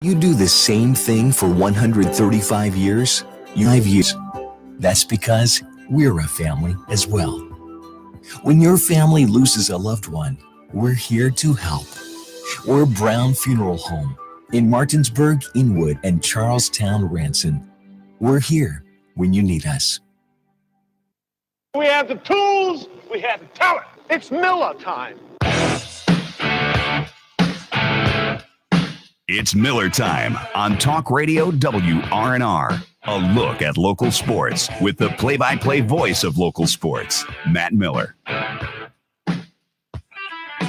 You do the same thing for 135 years? 5 years. That's because we're a family as well. When your family loses a loved one, we're here to help. We're Brown Funeral Home in Martinsburg, Inwood, and Charlestown, Ranson. We're here when you need us. We have the tools, we have the talent. It's Miller time. It's Miller time on Talk Radio WRNR. A look at local sports with the play-by-play voice of local sports, Matt Miller.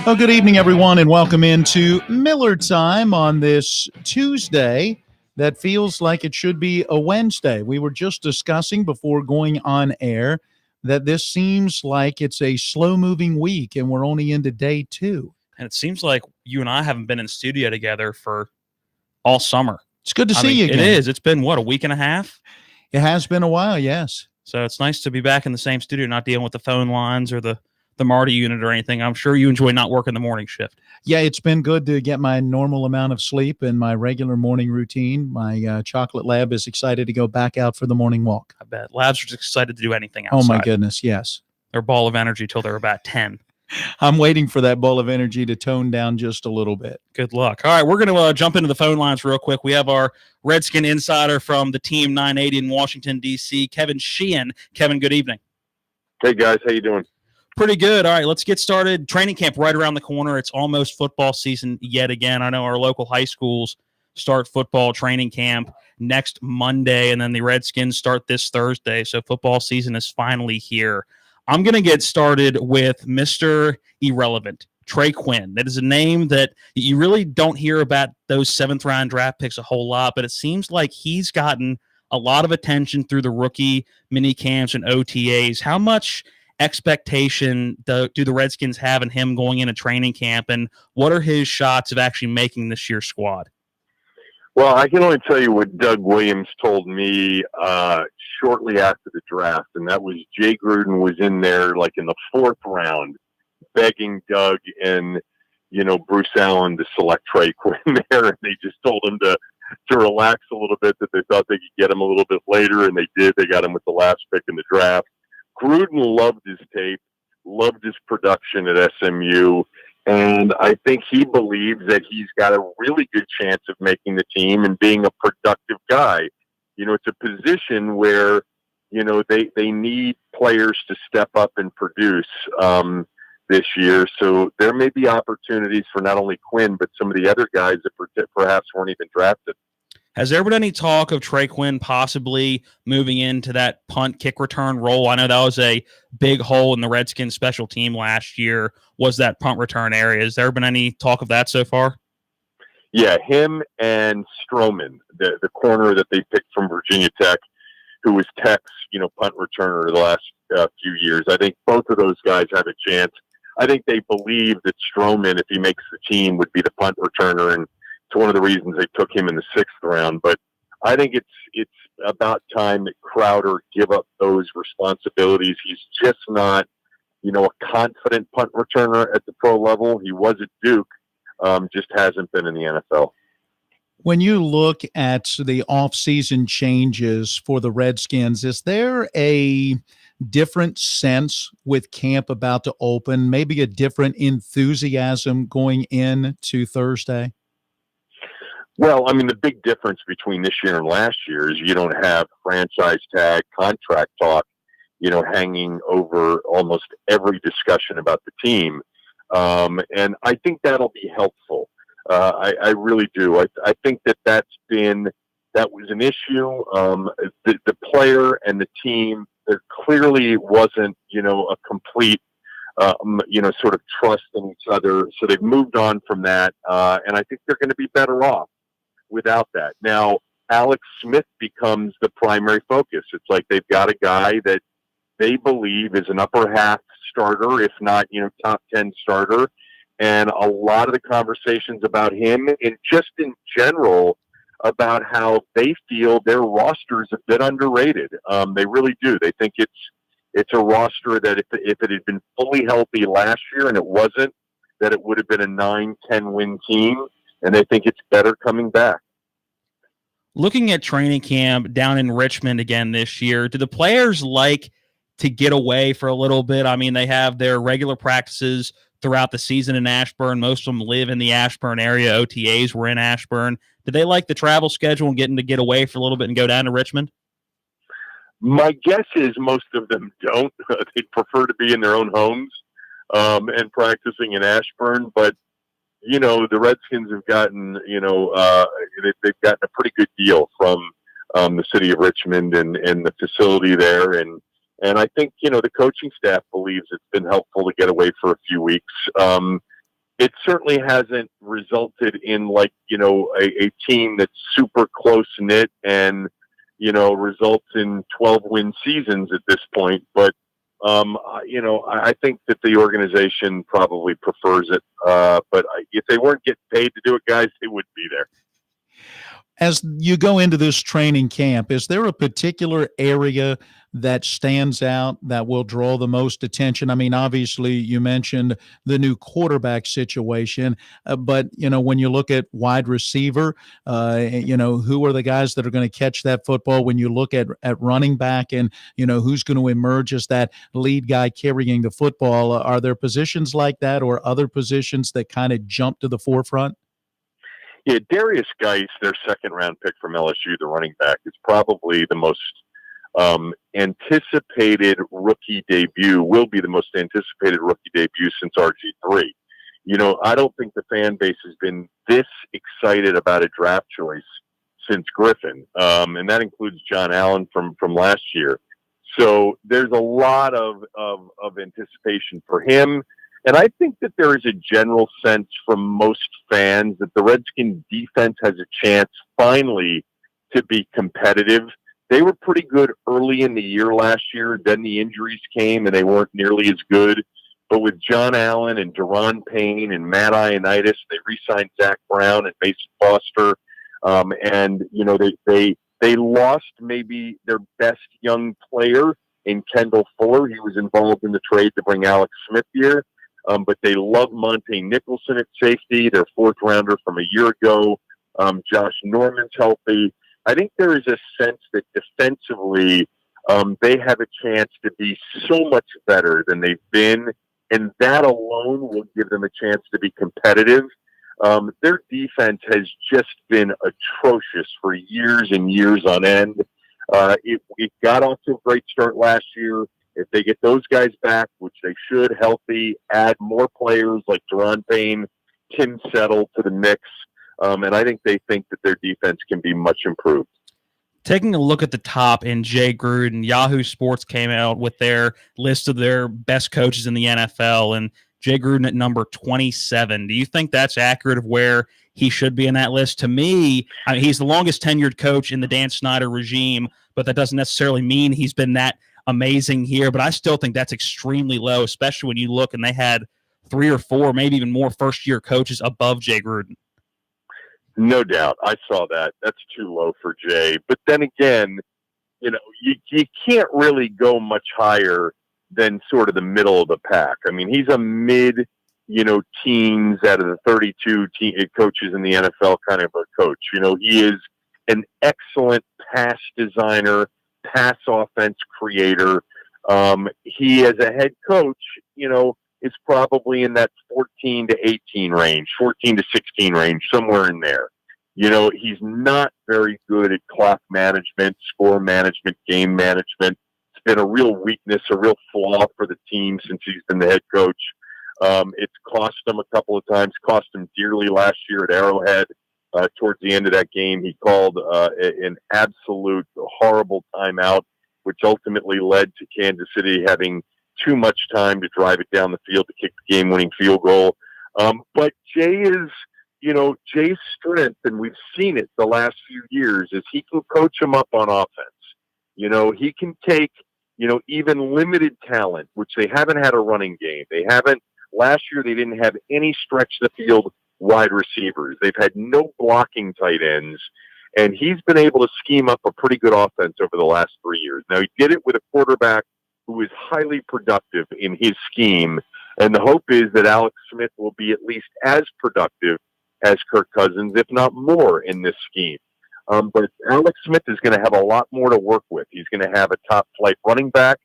Well, good evening, everyone, and welcome into Miller time on this Tuesday that feels like it should be a Wednesday. We were just discussing before going on air that this seems like it's a slow-moving week, and we're only into day 2. And it seems like you and I haven't been in studio together for all summer. It's good to see you again. It is. It's been, a week and a half? It has been a while, yes. So it's nice to be back in the same studio, not dealing with the phone lines or the Marty unit or anything. I'm sure you enjoy not working the morning shift. Yeah, it's been good to get my normal amount of sleep and my regular morning routine. My chocolate lab is excited to go back out for the morning walk. I bet. Labs are just excited to do anything outside. Oh, my goodness, yes. Their ball of energy till they're about 10. I'm waiting for that ball of energy to tone down just a little bit. Good luck. All right, we're going to jump into the phone lines real quick. We have our Redskin insider from the Team 980 in Washington, D.C., Kevin Sheehan. Kevin, good evening. Hey, guys. How you doing? Pretty good. All right, let's get started. Training camp right around the corner. It's almost football season yet again. I know our local high schools start football training camp next Monday, and then the Redskins start this Thursday. So football season is finally here. I'm going to get started with Mr. Irrelevant, Trey Quinn. That is a name that you really don't hear about those 7th-round draft picks a whole lot, but it seems like he's gotten a lot of attention through the rookie mini camps and OTAs. How much expectation do the Redskins have in him going into training camp, and what are his shots of actually making this year's squad? Well, I can only tell you what Doug Williams told me shortly after the draft, and that was Jay Gruden was in there like in the 4th round begging Doug and, Bruce Allen to select Trey Quinn there, and they just told him to relax a little bit, that they thought they could get him a little bit later, and they did. They got him with the last pick in the draft. Gruden loved his tape, loved his production at SMU, and I think he believes that he's got a really good chance of making the team and being a productive guy. It's a position where, they need players to step up and produce this year. So there may be opportunities for not only Quinn, but some of the other guys that perhaps weren't even drafted. Has there been any talk of Trey Quinn possibly moving into that punt kick return role? I know that was a big hole in the Redskins special team last year, was that punt return area. Has there been any talk of that so far? Yeah, him and Stroman, the corner that they picked from Virginia Tech, who was Tech's, punt returner the last few years. I think both of those guys have a chance. I think they believe that Stroman, if he makes the team, would be the punt returner, and it's one of the reasons they took him in the 6th round. But I think it's about time that Crowder give up those responsibilities. He's just not, a confident punt returner at the pro level. He was at Duke, just hasn't been in the NFL. When you look at the off-season changes for the Redskins, is there a different sense with camp about to open, maybe a different enthusiasm going into Thursday? Well, the big difference between this year and last year is you don't have franchise tag contract talk, hanging over almost every discussion about the team. And I think that'll be helpful. I really do. I think that was an issue. The player and the team, there clearly wasn't, a complete, sort of trust in each other. So they've moved on from that. And I think they're going to be better off without that. Now, Alex Smith becomes the primary focus. It's like they've got a guy that they believe is an upper half starter, if not, top 10 starter. And a lot of the conversations about him and just in general about how they feel their roster is a bit underrated. They really do. They think it's a roster that if it had been fully healthy last year, and it wasn't, that it would have been a 9-10 win team. And they think it's better coming back. Looking at training camp down in Richmond again this year, do the players like to get away for a little bit? I mean, they have their regular practices throughout the season in Ashburn. Most of them live in the Ashburn area. OTAs were in Ashburn. Do they like the travel schedule and getting to get away for a little bit and go down to Richmond? My guess is most of them don't. They prefer to be in their own homes and practicing in Ashburn. But, the Redskins have gotten, they've gotten a pretty good deal from the city of Richmond and the facility there. And I think, the coaching staff believes it's been helpful to get away for a few weeks. It certainly hasn't resulted in a team that's super close knit and, results in 12-win seasons at this point. But, I think that the organization probably prefers it. But if they weren't getting paid to do it, guys, they wouldn't be there. As you go into this training camp, is there a particular area that stands out that will draw the most attention? I mean, obviously, you mentioned the new quarterback situation, but, when you look at wide receiver, who are the guys that are going to catch that football? When you look at running back and, who's going to emerge as that lead guy carrying the football, are there positions like that or other positions that kind of jump to the forefront? Yeah, Darius Geis, their second-round pick from LSU, the running back, is probably the most anticipated rookie debut, will be the most anticipated rookie debut since RG3. I don't think the fan base has been this excited about a draft choice since Griffin, and that includes John Allen from last year. So there's a lot of anticipation for him. And I think that there is a general sense from most fans that the Redskins defense has a chance finally to be competitive. They were pretty good early in the year last year. Then the injuries came and they weren't nearly as good. But with John Allen and Deron Payne and Matt Ioannidis, they re-signed Zach Brown and Mason Foster. They lost maybe their best young player in Kendall Fuller. He was involved in the trade to bring Alex Smith here. But they love Monte Nicholson at safety, their fourth rounder from a year ago. Josh Norman's healthy. I think there is a sense that defensively they have a chance to be so much better than they've been, and that alone will give them a chance to be competitive. Their defense has just been atrocious for years and years on end. It got off to a great start last year. If they get those guys back, which they should, healthy, add more players like Deron Payne, Tim Settle to the mix, and I think they think that their defense can be much improved. Taking a look at the top in Jay Gruden, Yahoo Sports came out with their list of their best coaches in the NFL, and Jay Gruden at number 27. Do you think that's accurate of where he should be in that list? To me, I mean, he's the longest tenured coach in the Dan Snyder regime, but that doesn't necessarily mean he's been that amazing here. But I still think that's extremely low, especially when you look and they had 3 or 4, maybe even more first-year coaches above Jay Gruden. No doubt. I saw that. That's too low for Jay. But then again, you can't really go much higher than sort of the middle of the pack. I mean, he's a mid, teens out of the 32 coaches in the NFL kind of a coach. He is an excellent pass designer, pass offense creator. He, as a head coach, is probably in that 14 to 18 range, 14 to 16 range, somewhere in there. He's not very good at clock management, score management, game management. It's been a real weakness, a real flaw for the team since he's been the head coach. It's cost him a couple of times, cost him dearly last year at Arrowhead. Towards the end of that game, he called an absolute horrible timeout, which ultimately led to Kansas City having too much time to drive it down the field to kick the game-winning field goal. But Jay's strength, and we've seen it the last few years, is he can coach them up on offense. He can take, even limited talent, which they haven't had a running game. Last year they didn't have any stretch the field wide receivers. They've had no blocking tight ends. And he's been able to scheme up a pretty good offense over the last 3 years. Now, he did it with a quarterback who is highly productive in his scheme. And the hope is that Alex Smith will be at least as productive as Kirk Cousins, if not more, in this scheme. But Alex Smith is going to have a lot more to work with. He's going to have a top flight running back.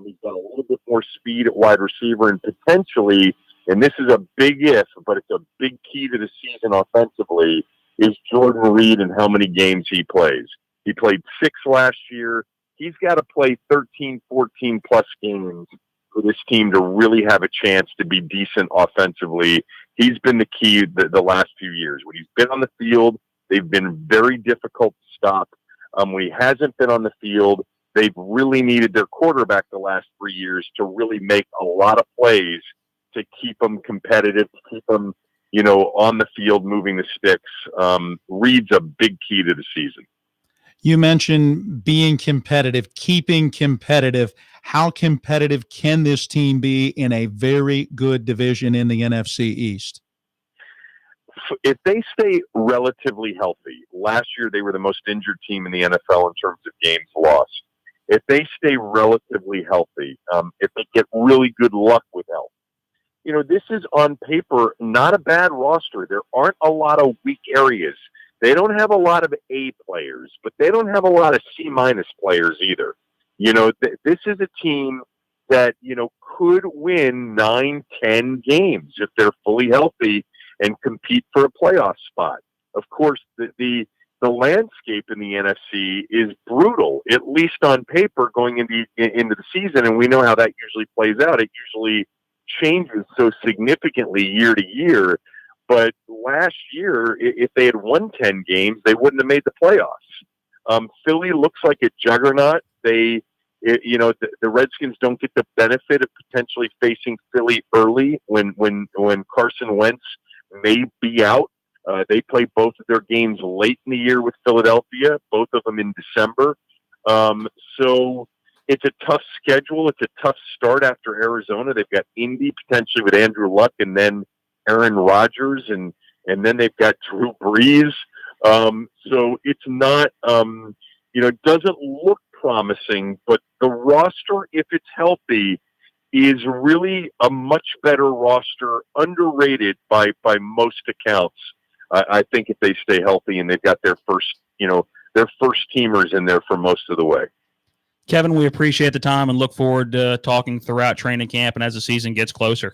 He's got a little bit more speed at wide receiver, and potentially, and this is a big if, but it's a big key to the season offensively, is Jordan Reed and how many games he plays. He played 6 last year. He's got to play 13, 14 plus games for this team to really have a chance to be decent offensively. He's been the key the last few years. When he's been on the field, they've been very difficult to stop. When he hasn't been on the field, they've really needed their quarterback the last 3 years to really make a lot of plays to keep them competitive, to keep them, on the field moving the sticks. Reed's a big key to the season. You mentioned being competitive, keeping competitive. How competitive can this team be in a very good division in the NFC East? If they stay relatively healthy, last year they were the most injured team in the NFL in terms of games lost. If they stay relatively healthy, if they get really good luck with health, this is on paper not a bad roster. There aren't a lot of weak areas. They don't have a lot of A players, but they don't have a lot of C- players either. This is a team that, could win 9-10 games if they're fully healthy and compete for a playoff spot. Of course, the landscape in the NFC is brutal, at least on paper, going into the season, and we know how that usually plays out. It usually changes so significantly year to year. But last year, if they had won 10 games, they wouldn't have made the playoffs. Philly looks like a juggernaut. The Redskins don't get the benefit of potentially facing Philly early when Carson Wentz may be out. They play both of their games late in the year with Philadelphia, both of them in December. So it's a tough schedule. It's a tough start after Arizona. They've got Indy potentially with Andrew Luck, and then Aaron Rodgers, and then they've got Drew Brees. So it's not, it doesn't look promising, but the roster, if it's healthy, is really a much better roster, underrated by most accounts. I think if they stay healthy and they've got their first teamers in there for most of the way. Kevin, we appreciate the time and look forward to talking throughout training camp and as the season gets closer.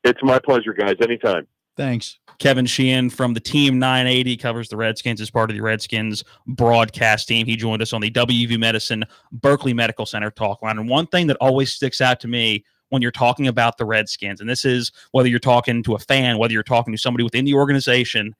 It's my pleasure, guys. Anytime. Thanks. Kevin Sheehan from the Team 980 covers the Redskins as part of the Redskins broadcast team. He joined us on the WVU Medicine Berkeley Medical Center talk line. And one thing that always sticks out to me when you're talking about the Redskins, and this is whether you're talking to a fan, whether you're talking to somebody within the organization,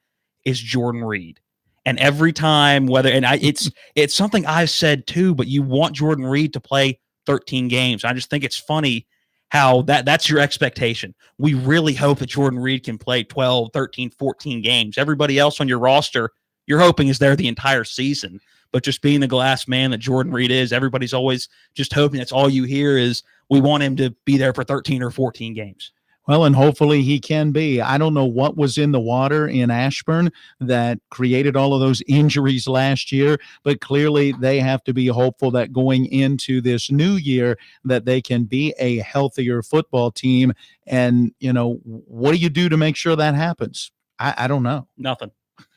is Jordan Reed. And every time, it's something I've said too, but you want Jordan Reed to play 13 games. I just think it's funny how that's your expectation. We really hope that Jordan Reed can play 12, 13, 14 games. Everybody else on your roster, you're hoping is there the entire season. But just being the glass man that Jordan Reed is, everybody's always just hoping. That's all you hear is we want him to be there for 13 or 14 games. Well, and hopefully he can be. I don't know what was in the water in Ashburn that created all of those injuries last year, but clearly they have to be hopeful that going into this new year that they can be a healthier football team. And, what do you do to make sure that happens? I don't know. Nothing.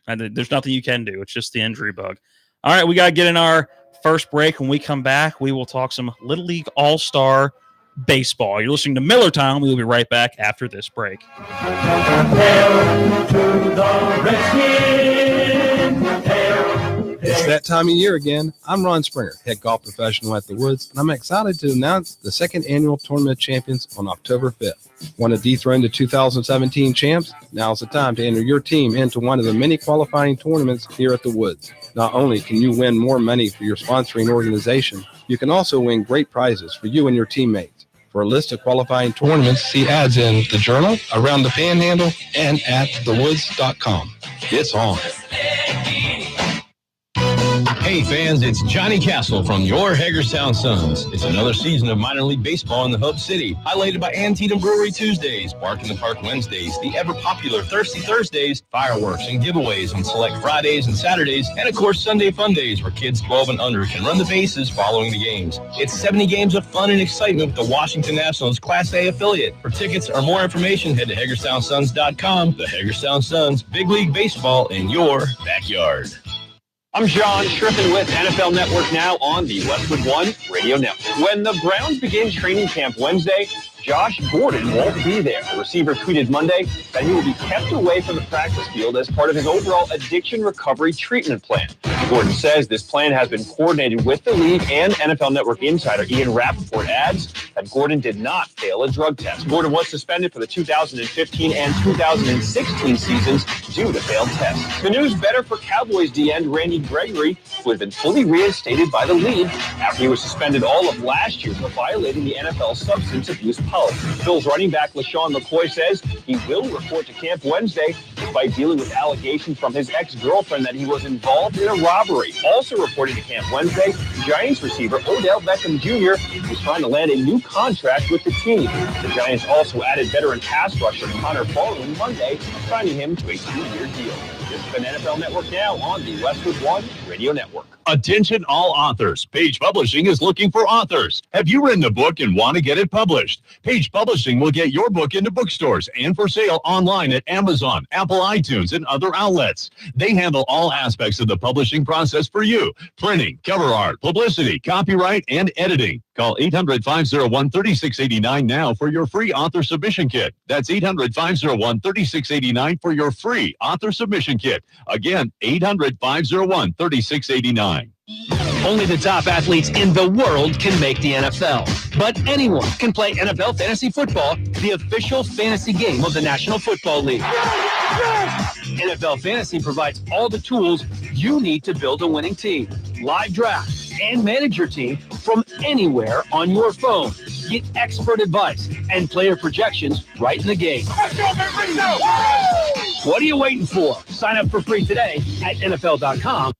There's nothing you can do. It's just the injury bug. All right, we got to get in our first break. When we come back, we will talk some Little League All-Star baseball. You're listening to Miller Time. We will be right back after this break. It's that time of year again. I'm Ron Springer, head golf professional at the Woods, and I'm excited to announce the second annual Tournament of Champions on October 5th. Want to dethrone the 2017 champs? Now's the time to enter your team into one of the many qualifying tournaments here at the Woods. Not only can you win more money for your sponsoring organization, you can also win great prizes for you and your teammates. For a list of qualifying tournaments, see ads in the Journal, Around the Panhandle, and at thewoods.com. It's on. Hey fans, it's Johnny Castle from your Hagerstown Suns. It's another season of minor league baseball in the Hub City, highlighted by Antietam Brewery Tuesdays, Bark in the Park Wednesdays, the ever-popular Thirsty Thursdays, fireworks and giveaways on select Fridays and Saturdays, and of course Sunday Fun Days, where kids 12 and under can run the bases following the games. It's 70 games of fun and excitement with the Washington Nationals Class A affiliate. For tickets or more information, head to HagerstownSuns.com. The Hagerstown Suns, Big League Baseball in your backyard. I'm John Striffen with NFL Network Now on the Westwood One Radio Network. When the Browns begin training camp Wednesday, Josh Gordon won't be there. The receiver tweeted Monday that he will be kept away from the practice field as part of his overall addiction recovery treatment plan. Gordon says this plan has been coordinated with the league, and NFL Network insider Ian Rappaport adds that Gordon did not fail a drug test. Gordon was suspended for the 2015 and 2016 seasons due to failed tests. The news better for Cowboys D-end Randy Gregory, who had been fully reinstated by the league after he was suspended all of last year for violating the NFL substance abuse policy. Bills running back LaShawn McCoy says he will report to camp Wednesday despite dealing with allegations from his ex-girlfriend that he was involved in a robbery. Also reporting to camp Wednesday, Giants receiver Odell Beckham Jr. is trying to land a new contract with the team. The Giants also added veteran pass rusher Connor Baldwin Monday, signing him to a 2-year deal. This has been NFL Network Now on the Westwood One Radio Network. Attention all authors. Page Publishing is looking for authors. Have you written a book and want to get it published? Page Publishing will get your book into bookstores and for sale online at Amazon, Apple iTunes, and other outlets. They handle all aspects of the publishing process for you. Printing, cover art, publicity, copyright, and editing. Call 800-501-3689 now for your free author submission kit. That's 800-501-3689 for your free author submission kit. Again, 800-501-3689. Only the top athletes in the world can make the NFL. But anyone can play NFL Fantasy Football, the official fantasy game of the National Football League. NFL Fantasy provides all the tools you need to build a winning team. Live draft and manage your team from anywhere on your phone. Get expert advice and player projections right in the game. What are you waiting for? Sign up for free today at NFL.com.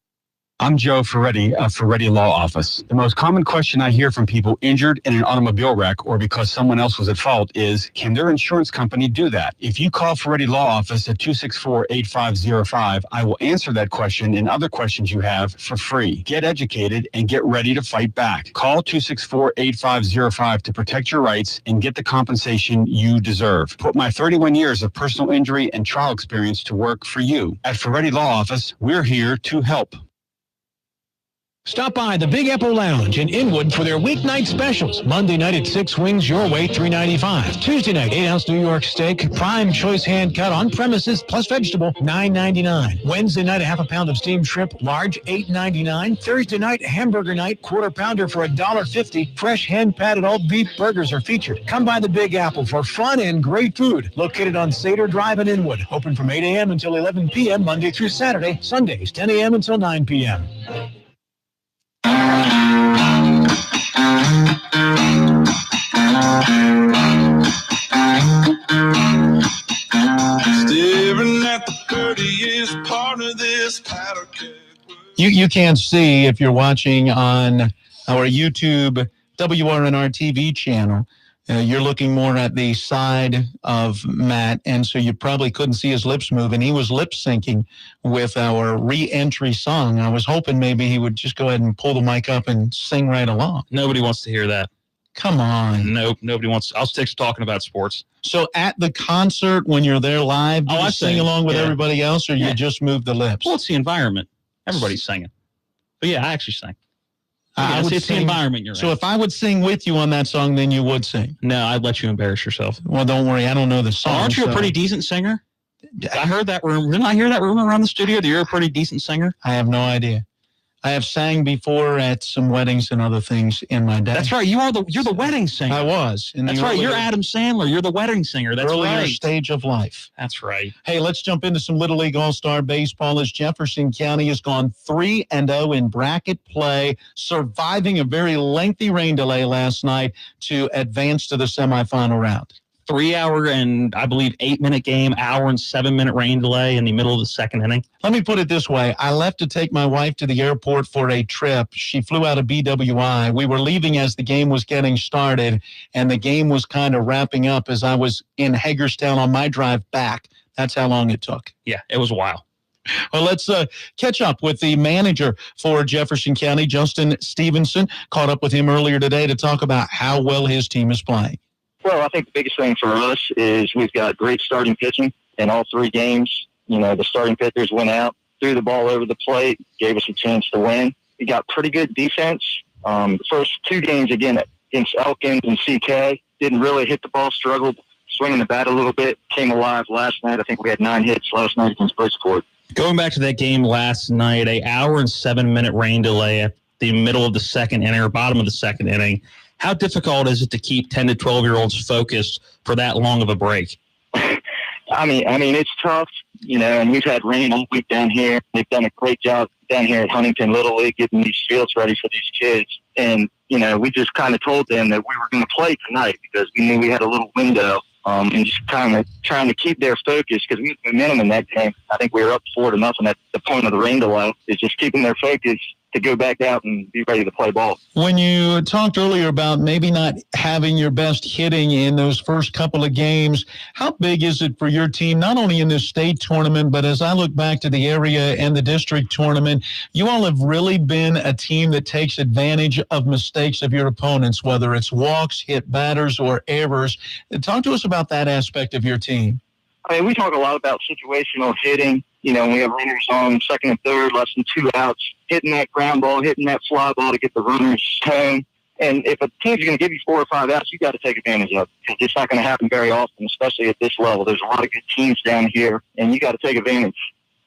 I'm Joe Ferretti of Ferretti Law Office. The most common question I hear from people injured in an automobile wreck or because someone else was at fault is, can their insurance company do that? If you call Ferretti Law Office at 264-8505, I will answer that question and other questions you have for free. Get educated and get ready to fight back. Call 264-8505 to protect your rights and get the compensation you deserve. Put my 31 years of personal injury and trial experience to work for you. At Ferretti Law Office, we're here to help. Stop by the Big Apple Lounge in Inwood for their weeknight specials. Monday night at 6 wings your way, $3.95. Tuesday night, 8-ounce New York steak, prime choice hand cut on premises plus vegetable, $9.99. Wednesday night, a half a pound of steamed shrimp, large, $8.99. Thursday night, hamburger night, quarter pounder for $1.50. Fresh hand patted all beef burgers are featured. Come by the Big Apple for fun and great food. Located on Sater Drive in Inwood. Open from 8 a.m. until 11 p.m. Monday through Saturday. Sundays, 10 a.m. until 9 p.m. Staring at the birdie is part of this powder keg. You can't see if you're watching on our YouTube WRNR TV channel. You're looking more at the side of Matt, and so you probably couldn't see his lips move, and he was lip syncing with our re-entry song. I was hoping maybe he would just go ahead and pull the mic up and sing right along. Nobody wants to hear that. Come on. Nope, nobody wants. I'll stick to talking about sports. So at the concert, when you're there live, do you sing along with everybody else, or you just move the lips? Well, it's the environment. Everybody's singing. But yeah, I actually sing. It's the environment you're in. So if I would sing with you on that song, then you would sing? No, I'd let you embarrass yourself. Well, don't worry. I don't know the song. Aren't you a pretty decent singer? I heard that rumor. Didn't I hear that rumor around the studio that you're a pretty decent singer? I have no idea. I have sang before at some weddings and other things in my day. That's right. You're the wedding singer. I was. That's right. You're Adam Sandler. You're the wedding singer. That's earlier right. Stage of life. That's right. Hey, let's jump into some Little League All-Star Baseball as Jefferson County has gone 3-0 in bracket play, surviving a very lengthy rain delay last night to advance to the semifinal round. 3-hour and, I believe, 8-minute game, hour and 7-minute rain delay in the middle of the second inning. Let me put it this way. I left to take my wife to the airport for a trip. She flew out of BWI. We were leaving as the game was getting started, and the game was kind of wrapping up as I was in Hagerstown on my drive back. That's how long it took. Yeah, it was a while. Well, let's catch up with the manager for Jefferson County, Justin Stevenson. Caught up with him earlier today to talk about how well his team is playing. Well, I think the biggest thing for us is we've got great starting pitching in all three games. You know, the starting pitchers went out threw the ball over the plate, gave us a chance to win. We got pretty good defense. The first 2 games, again, against Elkins and CK, didn't really hit the ball, struggled swinging the bat a little bit, came alive last night. I think we had 9 hits last night against Bridgeport. Going back to that game last night, 1 hour and 7-minute rain delay at the middle of the second inning or bottom of the second inning. How difficult is it to keep 10 to 12-year-olds focused for that long of a break? I mean, it's tough, and we've had rain all week down here. They've done a great job down here at Huntington Little League getting these fields ready for these kids. And, we just kind of told them that we were going to play tonight because we knew we had a little window. And just kind of trying to keep their focus because we had momentum in that game. I think we were up 4-0 at the point of the rain delay. Is just keeping their focus to go back out and be ready to play ball. When you talked earlier about maybe not having your best hitting in those first couple of games, how big is it for your team, not only in this state tournament, but as I look back to the area and the district tournament, you all have really been a team that takes advantage of mistakes of your opponents, whether it's walks, hit batters, or errors. Talk to us about that aspect of your team. I mean, we talk a lot about situational hitting. We have runners on second and third, less than 2 outs, hitting that ground ball, hitting that fly ball to get the runners home. And if a team's going to give you 4 or 5 outs, you got to take advantage of it because it's not going to happen very often, especially at this level. There's a lot of good teams down here, and you got to take advantage.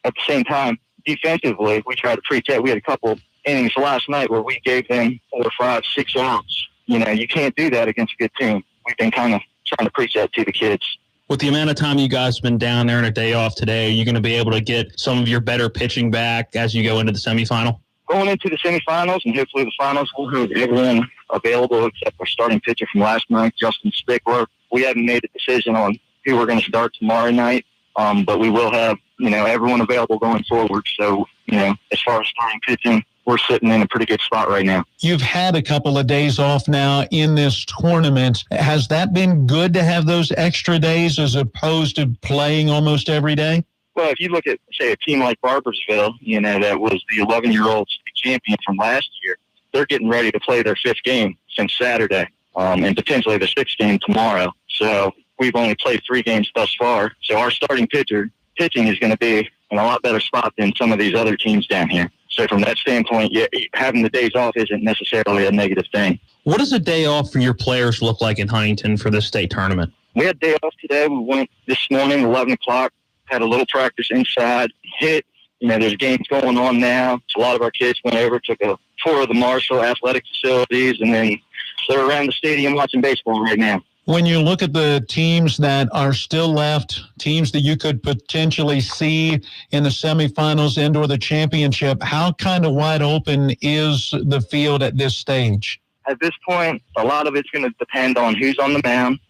At the same time, defensively, we try to preach that. We had a couple innings last night where we gave them 4, 5, 6 outs. You can't do that against a good team. We've been kind of trying to preach that to the kids. With the amount of time you guys have been down there and a day off today, are you going to be able to get some of your better pitching back as you go into the semifinal? Going into the semifinals and hopefully the finals, we'll have everyone available except our starting pitcher from last night, Justin Stickler. We haven't made a decision on who we're going to start tomorrow night, but we will have, everyone available going forward. So, as far as starting pitching, we're sitting in a pretty good spot right now. You've had a couple of days off now in this tournament. Has that been good to have those extra days as opposed to playing almost every day? Well, if you look at, say, a team like Barbersville, that was the 11-year-old state champion from last year, they're getting ready to play their 5th game since Saturday, and potentially the 6th game tomorrow. So we've only played 3 games thus far. So our starting pitching is going to be in a lot better spot than some of these other teams down here. So from that standpoint, having the days off isn't necessarily a negative thing. What does a day off for your players look like in Huntington for this state tournament? We had a day off today. We went this morning, 11 o'clock, had a little practice inside, hit. There's games going on now. So a lot of our kids went over, took a tour of the Marshall athletic facilities, and then they're around the stadium watching baseball right now. When you look at the teams that are still left, teams that you could potentially see in the semifinals and or the championship, how kind of wide open is the field at this stage? At this point, a lot of it's going to depend on who's on the mound,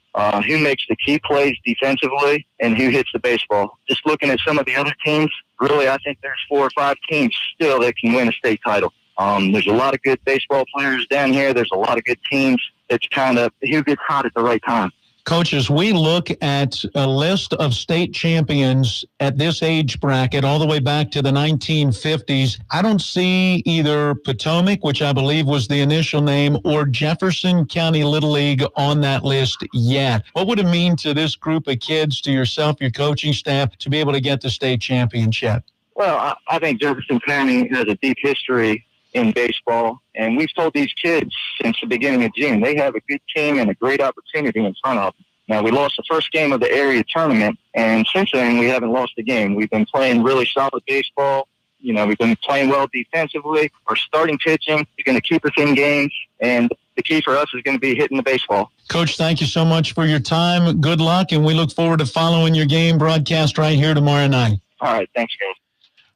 who makes the key plays defensively, and who hits the baseball. Just looking at some of the other teams, really, I think there's 4 or 5 teams still that can win a state title. There's a lot of good baseball players down here. There's a lot of good teams. It's kind of who gets hot at the right time. Coach, as we look at a list of state champions at this age bracket all the way back to the 1950s, I don't see either Potomac, which I believe was the initial name, or Jefferson County Little League on that list yet. What would it mean to this group of kids, to yourself, your coaching staff, to be able to get the state championship? Well, I think Jefferson County has a deep history in baseball, and we've told these kids since the beginning of June they have a good team and a great opportunity in front of them. Now, we lost the first game of the area tournament, and since then we haven't lost a game. We've been playing really solid baseball. We've been playing well defensively. Our starting pitching is going to keep us in games, and the key for us is going to be hitting the baseball. Coach, thank you so much for your time. Good luck, and we look forward to following your game broadcast right here tomorrow night. All right, thanks, guys.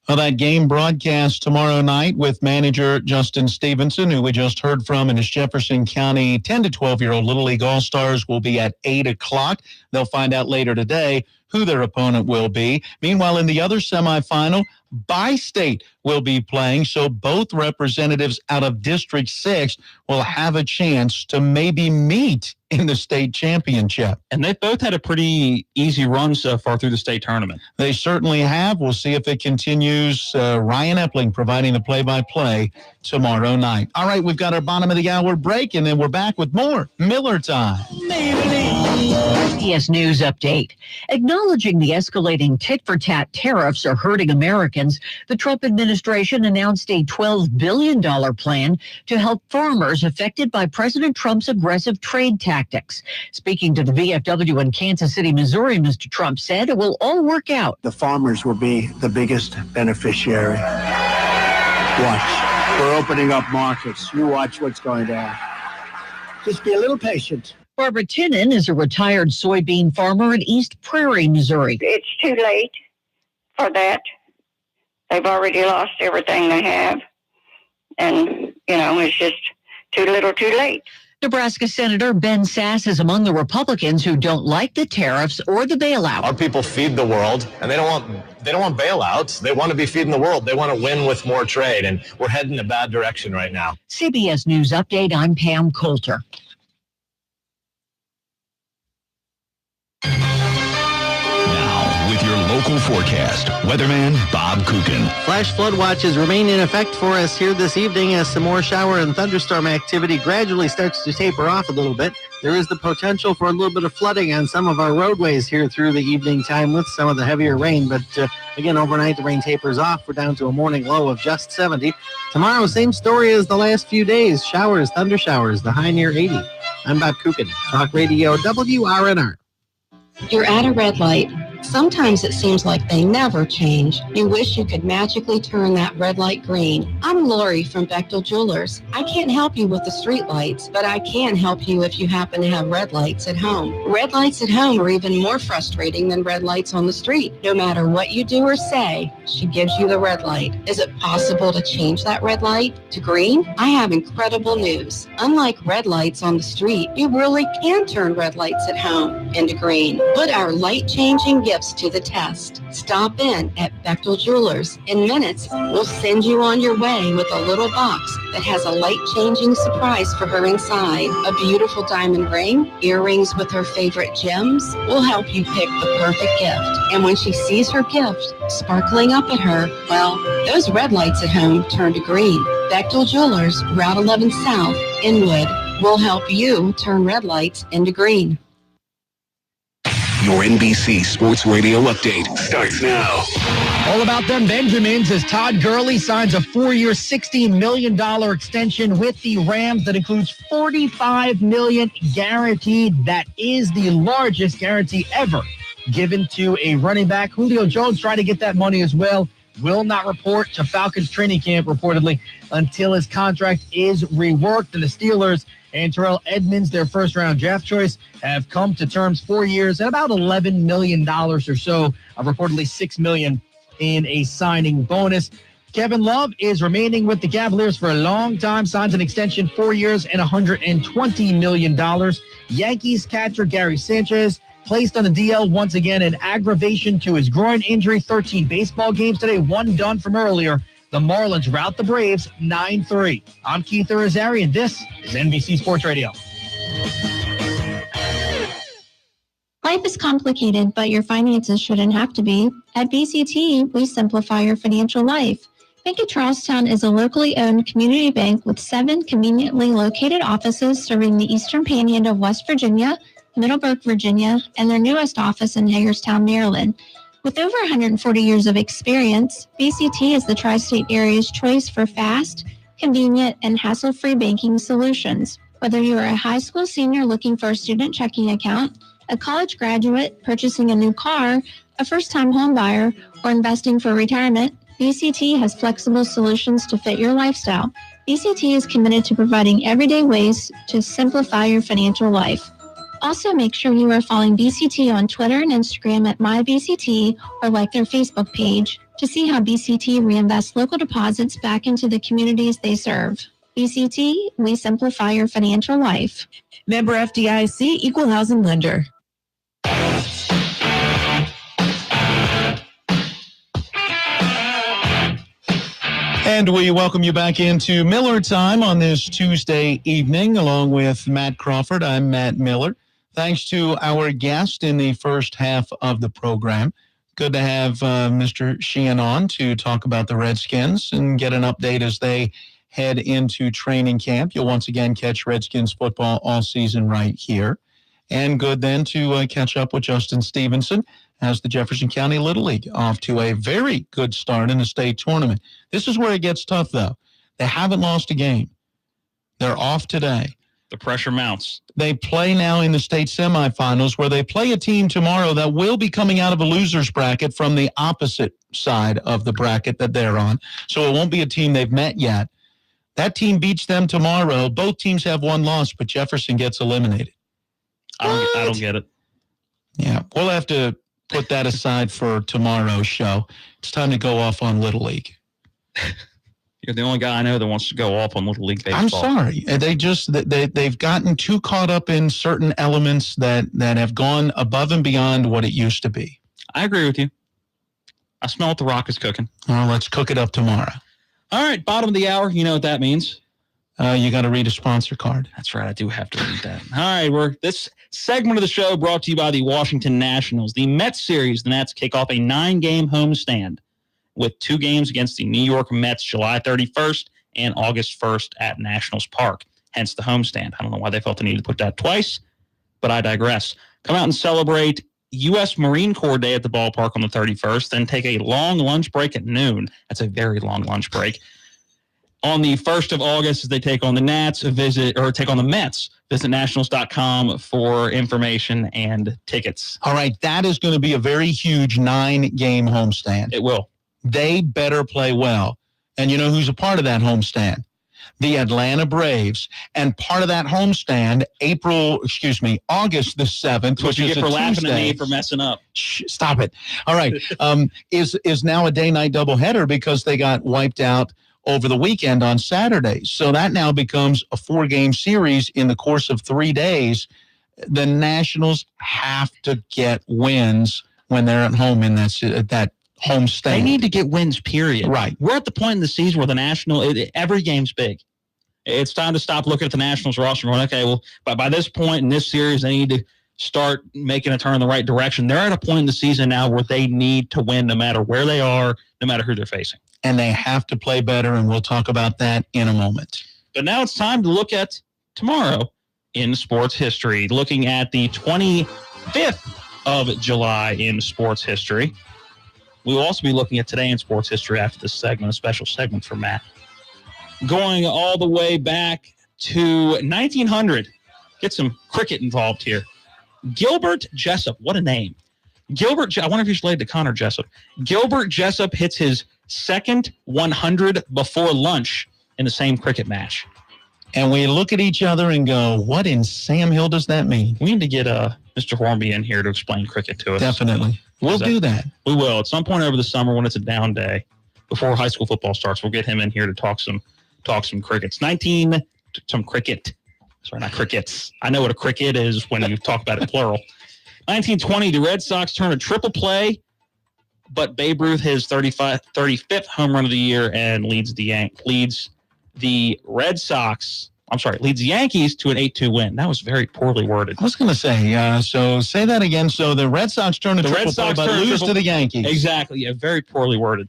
Well, that game broadcast tomorrow night with manager Justin Stevenson, who we just heard from, and his Jefferson County 10 to 12-year-old Little League All-Stars will be at 8 o'clock. They'll find out later today who their opponent will be. Meanwhile, in the other semifinal, Bi-State will be playing, so both representatives out of District 6 will have a chance to maybe meet in the state championship. And they've both had a pretty easy run so far through the state tournament. They certainly have. We'll see if it continues. Ryan Epling providing the play-by-play tomorrow night. All right, we've got our bottom of the hour break, and then we're back with more Miller Time. CBS News update. Acknowledging the escalating tit-for-tat tariffs are hurting Americans, the Trump administration announced a $12 billion plan to help farmers affected by President Trump's aggressive trade tactics. Speaking to the VFW in Kansas City, Missouri, Mr. Trump said it will all work out. The farmers will be the biggest beneficiary. Watch. We're opening up markets. You watch what's going down. Just be a little patient. Barbara Tinnen is a retired soybean farmer in East Prairie, Missouri. It's too late for that. They've already lost everything they have. And, it's just too little too late. Nebraska Senator Ben Sasse is among the Republicans who don't like the tariffs or the bailout. Our people feed the world, and they don't want bailouts. They want to be feeding the world. They want to win with more trade, and we're heading in a bad direction right now. CBS News Update, I'm Pam Coulter. With your local forecast, weatherman Bob Kukin. Flash flood watches remain in effect for us here this evening as some more shower and thunderstorm activity gradually starts to taper off a little bit. There is the potential for a little bit of flooding on some of our roadways here through the evening time with some of the heavier rain. But again, overnight the rain tapers off. We're down to a morning low of just 70. Tomorrow, same story as the last few days. Showers, thunder showers, the high near 80. I'm Bob Kukin, Talk Radio WRNR. You're at a red light. Sometimes it seems like they never change. You wish you could magically turn that red light green. I'm Lori from Bechtel Jewelers. I can't help you with the street lights, but I can help you if you happen to have red lights at home. Red lights at home are even more frustrating than red lights on the street. No matter what you do or say, she gives you the red light. Is it possible to change that red light to green? I have incredible news. Unlike red lights on the street, you really can turn red lights at home into green. Put our light-changing gifts to the test. Stop in at Bechtel Jewelers. In minutes, we'll send you on your way with a little box that has a light-changing surprise for her inside. A beautiful diamond ring, earrings with her favorite gems. We'll help you pick the perfect gift. And when she sees her gift sparkling up at her, well, those red lights at home turn to green. Bechtel Jewelers, Route 11 South, Inwood. We'll help you turn red lights into green. Your NBC Sports Radio update starts now. All about them Benjamins as Todd Gurley signs a 4-year, $16 million extension with the Rams that includes $45 million guaranteed. That is the largest guarantee ever given to a running back. Julio Jones trying to get that money as well. Will not report to Falcons training camp reportedly until his contract is reworked. And the Steelers and Terrell Edmonds, their first-round draft choice, have come to terms 4 years at about $11 million or so, reportedly $6 million in a signing bonus. Kevin Love is remaining with the Cavaliers for a long time, signs an extension 4 years and $120 million. Yankees catcher Gary Sanchez placed on the DL once again, an aggravation to his groin injury. 13 baseball games today, one done from earlier. The Marlins rout the Braves 9-3. I'm Keith Irizarry, and this is NBC Sports Radio. Life is complicated, but your finances shouldn't have to be. At BCT, we simplify your financial life. Bank of Charlestown is a locally owned community bank with 7 conveniently located offices serving the eastern panhandle of West Virginia, Middleburg, Virginia, and their newest office in Hagerstown, Maryland. With over 140 years of experience, BCT is the tri-state area's choice for fast, convenient, and hassle-free banking solutions. Whether you are a high school senior looking for a student checking account, a college graduate purchasing a new car, a first-time home buyer, or investing for retirement, BCT has flexible solutions to fit your lifestyle. BCT is committed to providing everyday ways to simplify your financial life. Also, make sure you are following BCT on Twitter and Instagram at MyBCT or like their Facebook page to see how BCT reinvests local deposits back into the communities they serve. BCT, we simplify your financial life. Member FDIC, Equal Housing Lender. And we welcome you back into Miller Time on this Tuesday evening, along with Matt Crawford. I'm Matt Miller. Thanks to our guest in the first half of the program. Good to have Mr. Sheehan on to talk about the Redskins and get an update as they head into training camp. You'll once again catch Redskins football all season right here. And good then to catch up with Justin Stevenson as the Jefferson County Little League off to a very good start in the state tournament. This is where it gets tough, though. They haven't lost a game. They're off today. The pressure mounts. They play now in the state semifinals where they play a team tomorrow that will be coming out of a loser's bracket from the opposite side of the bracket that they're on. So it won't be a team they've met yet. That team beats them tomorrow. Both teams have one loss, but Jefferson gets eliminated. I don't get it. Yeah, we'll have to put that aside for tomorrow's show. It's time to go off on Little League. You're the only guy I know that wants to go off on Little League baseball. I'm sorry. They've gotten too caught up in certain elements that have gone above and beyond what it used to be. I agree with you. I smell what the Rock is cooking. Well, let's cook it up tomorrow. All right, bottom of the hour. You know what that means. You got to read a sponsor card. That's right. I do have to read that. All right, this segment of the show brought to you by the Washington Nationals. The Mets series, the Nats kick off a 9-game homestand with 2 games against the New York Mets July 31st and August 1st at Nationals Park, hence the homestand. I don't know why they felt the need to put that twice, but I digress. Come out and celebrate U.S. Marine Corps Day at the ballpark on the 31st, then take a long lunch break at noon. That's a very long lunch break. On the 1st of August, as they take on the Nats, take on the Mets. Visit nationals.com for information and tickets. All right, that is going to be a very huge 9-game homestand. It will. They better play well. And you know who's a part of that homestand? The Atlanta Braves. And part of that homestand, August the 7th, which you is get for laughing Tuesday. at me for messing up. Stop it. All right. Is now a day-night doubleheader because they got wiped out over the weekend on Saturday. So that now becomes a 4-game series in the course of 3 days. The Nationals have to get wins when they're at home in that home stand. They need to get wins, period. Right. We're at the point in the season where every game's big. It's time to stop looking at the Nationals roster and going, okay, well, by this point in this series, they need to start making a turn in the right direction. They're at a point in the season now where they need to win no matter where they are, no matter who they're facing. And they have to play better, and we'll talk about that in a moment. But now it's time to look at tomorrow in sports history, looking at the 25th of July in sports history. We will also be looking at today in sports history after this segment, a special segment for Matt. Going all the way back to 1900. Get some cricket involved here. Gilbert Jessup, what a name. I wonder if he's related to Connor Jessup. Gilbert Jessup hits his second 100 before lunch in the same cricket match. And we look at each other and go, what in Sam Hill does that mean? We need to get Mr. Hornby in here to explain cricket to us. Definitely. We'll do that. We will. At some point over the summer when it's a down day, before high school football starts, we'll get him in here to talk some crickets. Some cricket. Sorry, not crickets. I know what a cricket is when you talk about it plural. 1920, the Red Sox turn a triple play, but Babe Ruth his 35th home run of the year and leads the Yankees to an 8-2 win. That was very poorly worded. I was going to say, so say that again. So the Red Sox turn a triple play, but lose to the Yankees. Exactly. Yeah, very poorly worded.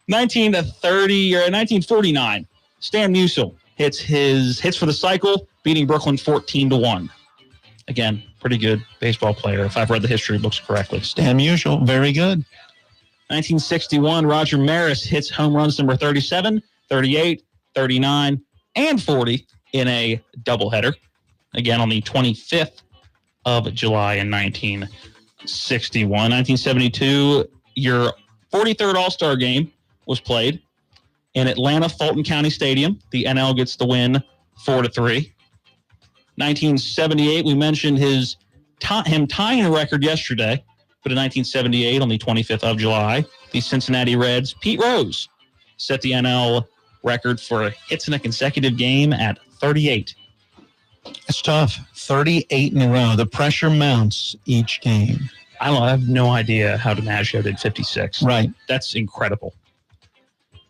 1949, Stan Musial hits for the cycle, beating Brooklyn 14-1. Again, pretty good baseball player, if I've read the history books correctly. Stan Musial, very good. 1961, Roger Maris hits home runs number 37, 38, 39, and 40 in a doubleheader. Again, on the 25th of July in 1961. 1972, your 43rd All-Star game was played in Atlanta Fulton County Stadium. The NL gets the win 4-3. 1978, we mentioned him tying a record yesterday, but in 1978, on the 25th of July, the Cincinnati Reds' Pete Rose set the NL record for hits in a consecutive game at 38. It's tough. 38 in a row. The pressure mounts each game. I have no idea how DiMaggio did 56. Right. That's incredible.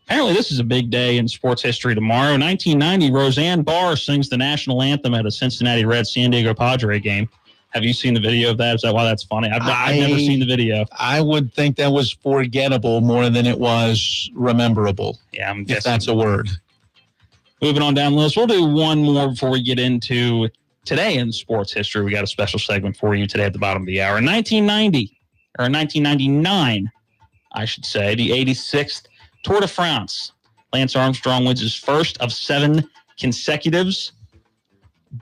Apparently, this is a big day in sports history tomorrow. 1990, Roseanne Barr sings the national anthem at a Cincinnati Reds San Diego Padre game. Have you seen the video of that? Is that why that's funny? I've never seen the video. I would think that was forgettable more than it was rememberable. Yeah, I'm guessing. If that's a word. Moving on down the list, we'll do one more before we get into Today in sports history, we got a special segment for you today at the bottom of the hour. In 1999, I should say, the 86th Tour de France. Lance Armstrong wins his first of 7 consecutives.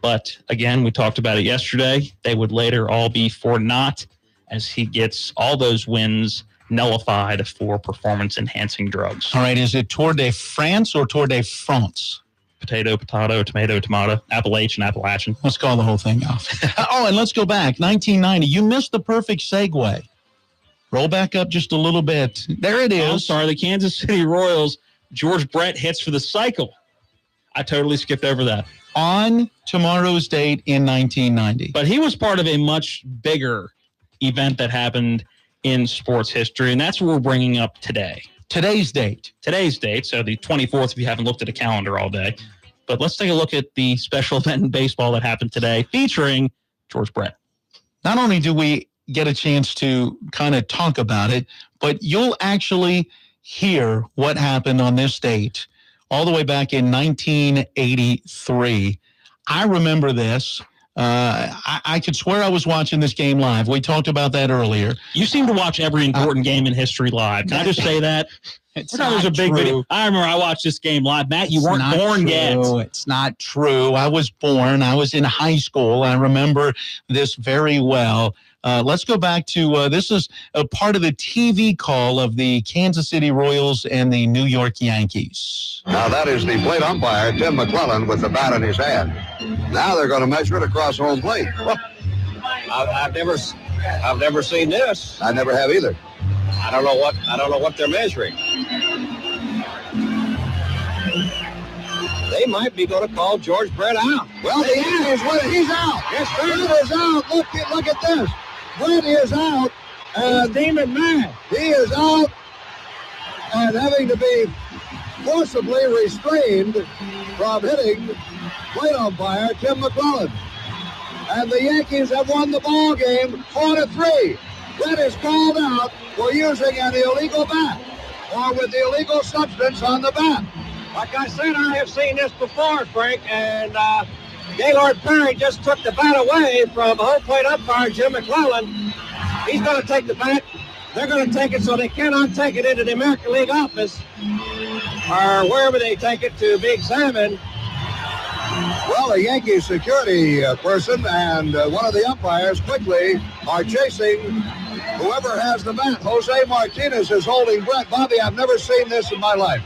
But again, we talked about it yesterday. They would later all be for naught as he gets all those wins nullified for performance-enhancing drugs. All right, is it Tour de France or Tour de France? Potato, potato, tomato, tomato, Appalachian. Let's call the whole thing off. Oh, and let's go back. 1990. You missed the perfect segue. Roll back up just a little bit. There it is. Oh, I'm sorry, the Kansas City Royals. George Brett hits for the cycle. I totally skipped over that. On tomorrow's date in 1990. But he was part of a much bigger event that happened in sports history, and that's what we're bringing up today. Today's date, so the 24th, if you haven't looked at a calendar all day. But let's take a look at the special event in baseball that happened today featuring George Brett. Not only do we get a chance to kind of talk about it, but you'll actually hear what happened on this date all the way back in 1983. I remember this. I could swear I was watching this game live. We talked about that earlier. You seem to watch every important game in history live. Can I just say that? It's not a big video. I remember I watched this game live. Matt, you weren't born yet. It's not true. I was born. I was in high school. I remember this very well. Let's go back to this is a part of the TV call of the Kansas City Royals and the New York Yankees. Now that is the plate umpire, Tim McClellan, with the bat in his hand. Now they're going to measure it across home plate. Well, I've never seen this. I never have either. I don't know what they're measuring. They might be going to call George Brett out. Well, the Yankees win it. He's out. Yes, sir. Brett is out. Look at this. Brett is out. And demon man. He is out and having to be forcibly restrained from hitting plate umpire Tim McClellan. And the Yankees have won the ball game 4-3. Brett is called out for using an illegal bat or with the illegal substance on the bat. Like I said, I have seen this before, Frank, and Gaylord Perry just took the bat away from home plate umpire Jim McClellan. He's going to take the bat. They're going to take it so they cannot take it into the American League office or wherever they take it to be examined. Well, a Yankee security person and one of the umpires quickly are chasing whoever has the bat. Jose Martinez is holding Brett. Bobby, I've never seen this in my life.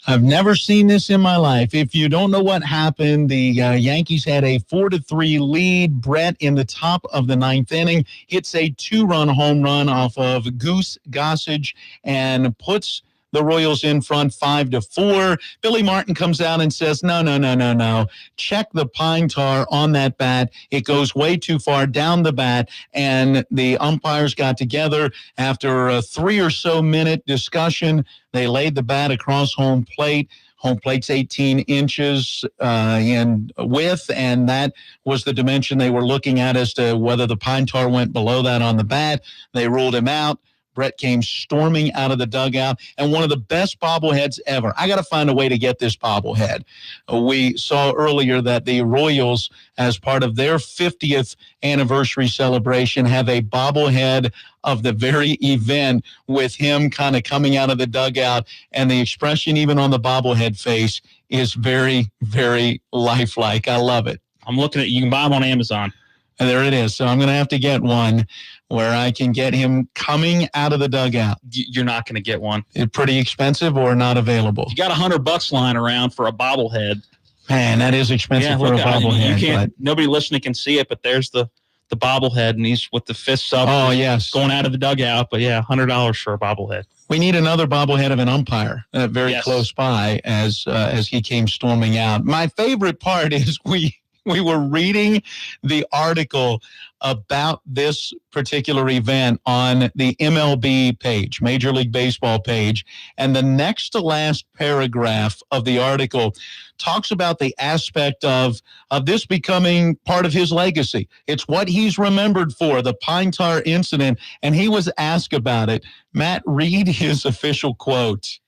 I've never seen this in my life. If you don't know what happened, the Yankees had a 4-3 lead. Brett in the top of the 9th inning hits a 2-run home run off of Goose Gossage and puts the Royals in front 5-4. Billy Martin comes out and says, no. Check the pine tar on that bat. It goes way too far down the bat. And the umpires got together after a 3 or so minute discussion. They laid the bat across home plate. Home plate's 18 inches in width, and that was the dimension they were looking at as to whether the pine tar went below that on the bat. They ruled him out. Brett came storming out of the dugout, and one of the best bobbleheads ever. I got to find a way to get this bobblehead. We saw earlier that the Royals, as part of their 50th anniversary celebration, have a bobblehead of the very event with him kind of coming out of the dugout, and the expression even on the bobblehead face is very, very lifelike. I love it. I'm looking at, you can buy them on Amazon. And there it is. So I'm going to have to get one where I can get him coming out of the dugout. You're not going to get one. It's pretty expensive or not available. You got $100 lying around for a bobblehead. Man, that is expensive for a bobblehead. You can't. Nobody listening can see it, but there's the bobblehead, and he's with the fists up. Oh, yes. Going out of the dugout. But yeah, $100 for a bobblehead. We need another bobblehead of an umpire very close by as he came storming out. My favorite part is we were reading the article about this particular event on the MLB page, Major League Baseball page, and the next to last paragraph of the article talks about the aspect of this becoming part of his legacy. It's what he's remembered for, the pine tar incident, and he was asked about it. Matt, read his official quote.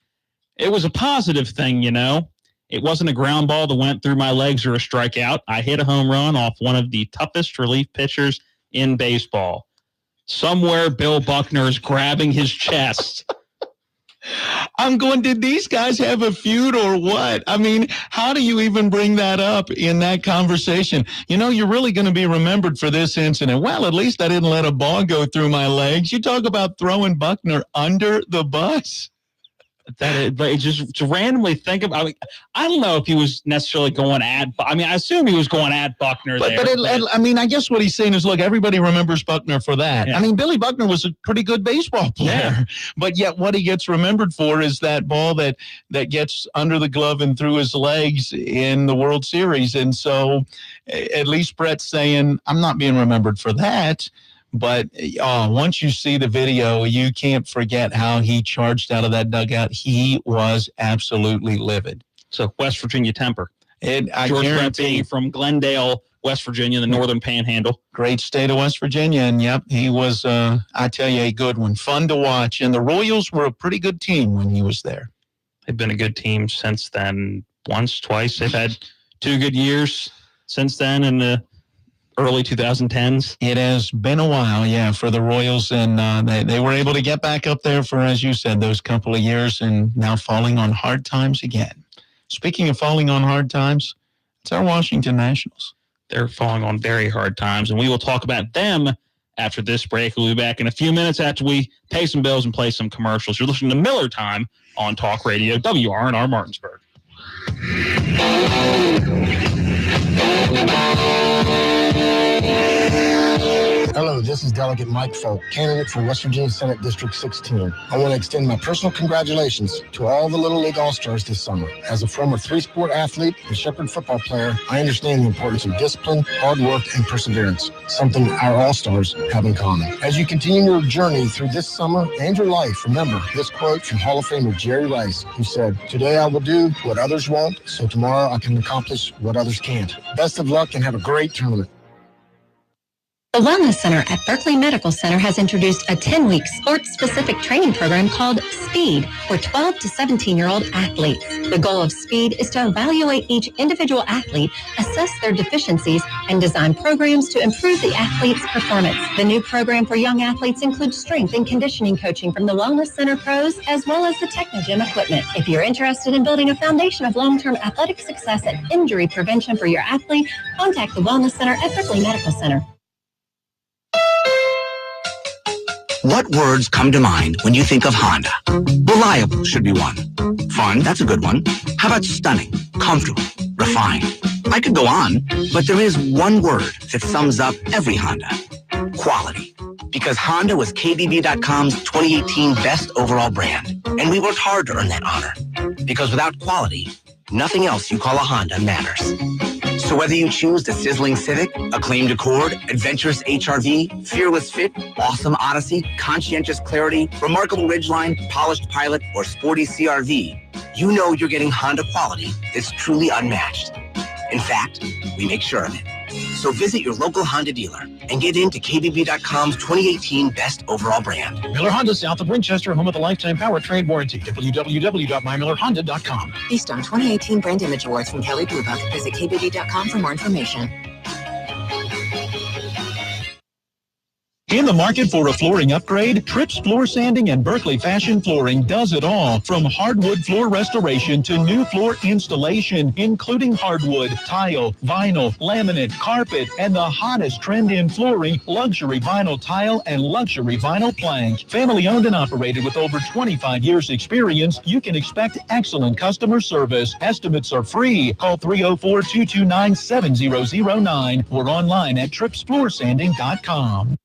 It was a positive thing, you know. It wasn't a ground ball that went through my legs or a strikeout. I hit a home run off one of the toughest relief pitchers in baseball. Somewhere, Bill Buckner is grabbing his chest. I'm going, did these guys have a feud or what? I mean, how do you even bring that up in that conversation? You know, you're really going to be remembered for this incident. Well, at least I didn't let a ball go through my legs. You talk about throwing Buckner under the bus. But just to randomly think of, I don't know if he was necessarily going at, I assume he was going at Buckner there. I guess what he's saying is, look, everybody remembers Buckner for that. Yeah. I mean, Billy Buckner was a pretty good baseball player, Yeah. But yet what he gets remembered for is that ball that gets under the glove and through his legs in the World Series. And so at least Brett's saying, I'm not being remembered for that. But once you see the video, you can't forget how he charged out of that dugout. He was absolutely livid. So West Virginia temper. George Brett being from Glendale, West Virginia, the northern panhandle. Great state of West Virginia. And, yep, he was, I tell you, a good one. Fun to watch. And the Royals were a pretty good team when he was there. They've been a good team since then. Once, twice. They've had 2 good years since then in the early 2010s. It has been a while, yeah, for the Royals, and they were able to get back up there for, as you said, those couple of years, and now falling on hard times again. Speaking of falling on hard times, it's our Washington Nationals. They're falling on very hard times, and we will talk about them after this break. We'll be back in a few minutes after we pay some bills and play some commercials. You're listening to Miller Time on Talk Radio, WRNR Martinsburg. Hello, this is Delegate Mike Folk, candidate for West Virginia Senate District 16. I want to extend my personal congratulations to all the Little League All-Stars this summer. As a former 3-sport athlete and Shepherd football player, I understand the importance of discipline, hard work, and perseverance, something our All-Stars have in common. As you continue your journey through this summer and your life, remember this quote from Hall of Famer Jerry Rice, who said, "Today I will do what others won't, so tomorrow I can accomplish what others can't." Best of luck and have a great tournament. The Wellness Center at Berkeley Medical Center has introduced a 10-week sports-specific training program called SPEED for 12 to 17-year-old athletes. The goal of SPEED is to evaluate each individual athlete, assess their deficiencies, and design programs to improve the athlete's performance. The new program for young athletes includes strength and conditioning coaching from the Wellness Center pros, as well as the Technogym equipment. If you're interested in building a foundation of long-term athletic success and injury prevention for your athlete, contact the Wellness Center at Berkeley Medical Center. What words come to mind when you think of Honda? Reliable should be one. Fun, that's a good one. How about stunning, comfortable, refined? I could go on, but there is one word that sums up every Honda. Quality. Because Honda was KBB.com's 2018 best overall brand. And we worked hard to earn that honor. Because without quality, nothing else you call a Honda matters. So whether you choose the sizzling Civic, acclaimed Accord, adventurous HR-V, fearless Fit, awesome Odyssey, conscientious Clarity, remarkable Ridgeline, polished Pilot, or sporty CR-V, you know you're getting Honda quality that's truly unmatched. In fact, we make sure of it. So visit your local Honda dealer and get into KBB.com's 2018 best overall brand. Miller Honda, south of Winchester, home of the lifetime powertrain warranty. www.mymillerhonda.com. Based on 2018 Brand Image Awards from Kelly Blue Book, visit kbb.com for more information. In the market for a flooring upgrade, Trips Floor Sanding and Berkeley Fashion Flooring does it all. From hardwood floor restoration to new floor installation, including hardwood, tile, vinyl, laminate, carpet, and the hottest trend in flooring, luxury vinyl tile and luxury vinyl plank. Family owned and operated with over 25 years experience, you can expect excellent customer service. Estimates are free. Call 304-229-7009 or online at tripsfloorsanding.com.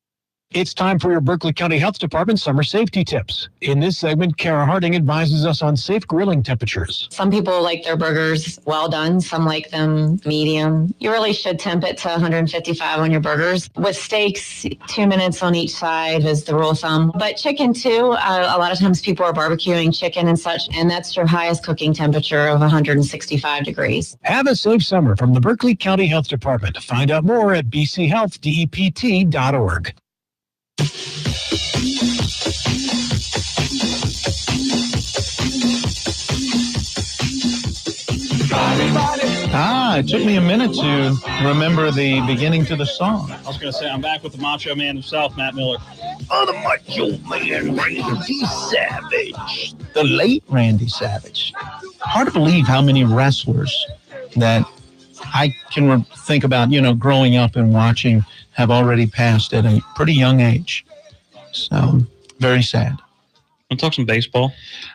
It's time for your Berkeley County Health Department summer safety tips. In this segment, Kara Harding advises us on safe grilling temperatures. Some people like their burgers well done. Some like them medium. You really should temp it to 155 on your burgers. With steaks, 2 minutes on each side is the rule of thumb. But chicken too, a lot of times people are barbecuing chicken and such, and that's your highest cooking temperature of 165 degrees. Have a safe summer from the Berkeley County Health Department. Find out more at bchealthdept.org. It took me a minute to remember the beginning to the song. I was going to say, I'm back with the Macho Man himself, Matt Miller. Oh, the Macho Man, Randy Savage. The late Randy Savage. Hard to believe how many wrestlers that I can think about, growing up and watching have already passed at a pretty young age. So, very sad. Want to talk some baseball?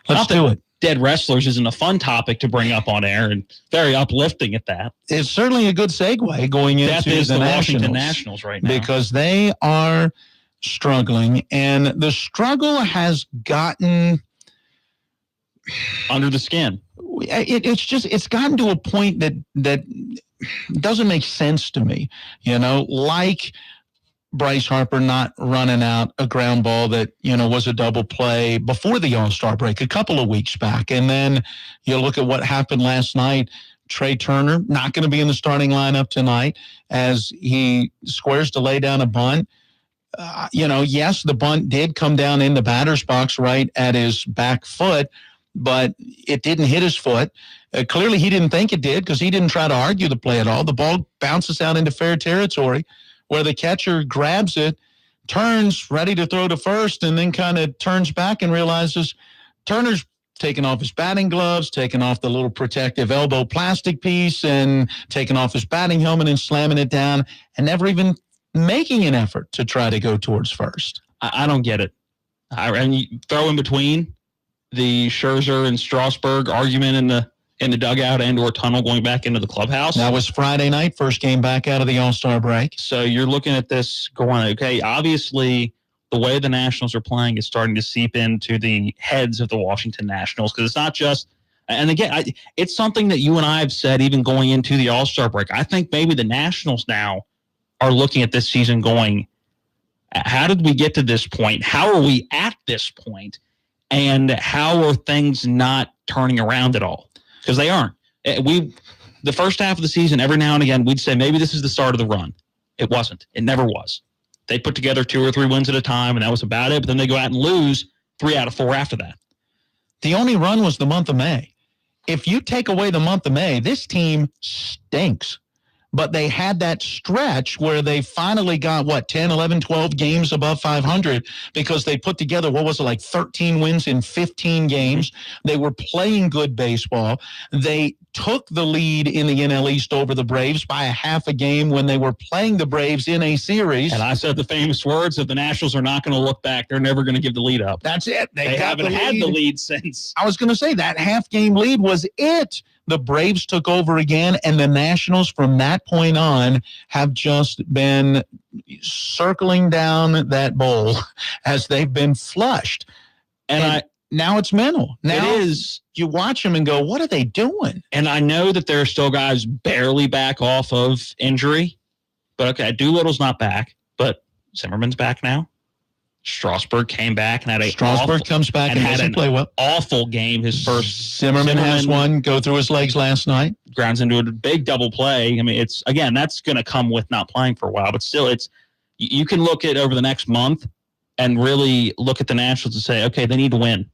Let's do it. Dead wrestlers isn't a fun topic to bring up on air, and very uplifting at that. It's certainly a good segue going into the Washington Nationals right now, because they are struggling, and the struggle has gotten under the skin. It's gotten to a point that doesn't make sense to me. Like Bryce Harper not running out a ground ball that, was a double play before the All-Star break a couple of weeks back. And then you look at what happened last night. Trey Turner not going to be in the starting lineup tonight as he squares to lay down a bunt. Yes, the bunt did come down in the batter's box right at his back foot, but it didn't hit his foot. Clearly he didn't think it did because he didn't try to argue the play at all. The ball bounces out into fair territory, where the catcher grabs it, turns, ready to throw to first, and then kind of turns back and realizes Turner's taking off his batting gloves, taking off the little protective elbow plastic piece, and taking off his batting helmet and slamming it down, and never even making an effort to try to go towards first. I don't get it. And you throw in between the Scherzer and Strasburg argument in the dugout and or tunnel going back into the clubhouse. That was Friday night, first game back out of the All-Star break. So you're looking at this going, okay, obviously the way the Nationals are playing is starting to seep into the heads of the Washington Nationals, because it's not just, and again, it's something that you and I have said even going into the All-Star break. I think maybe the Nationals now are looking at this season going, how did we get to this point? How are we at this point? And how are things not turning around at all? Because they aren't. The first half of the season, every now and again, we'd say maybe this is the start of the run. It wasn't. It never was. They put together 2 or 3 wins at a time, and that was about it. But then they go out and lose 3 out of 4 after that. The only run was the month of May. If you take away the month of May, this team stinks. But they had that stretch where they finally got, 10, 11, 12 games above 500 because they put together, 13 wins in 15 games. They were playing good baseball. They took the lead in the NL East over the Braves by a half a game when they were playing the Braves in a series. And I said the famous words that the Nationals are not going to look back. They're never going to give the lead up. That's it. They haven't had the lead since. I was going to say that half-game lead was it. The Braves took over again, and the Nationals from that point on have just been circling down that bowl as they've been flushed. And now it's mental. Now it is. You watch them and go, what are they doing? And I know that there are still guys barely back off of injury. But, okay, Doolittle's not back, but Zimmerman's back now. Strasburg came back and had comes back and doesn't play well. Awful game. His first. Zimmerman has one go through his legs last night. Grounds into a big double play. I mean, that's going to come with not playing for a while, but still, you can look at over the next month and really look at the Nationals and say, okay, they need to win.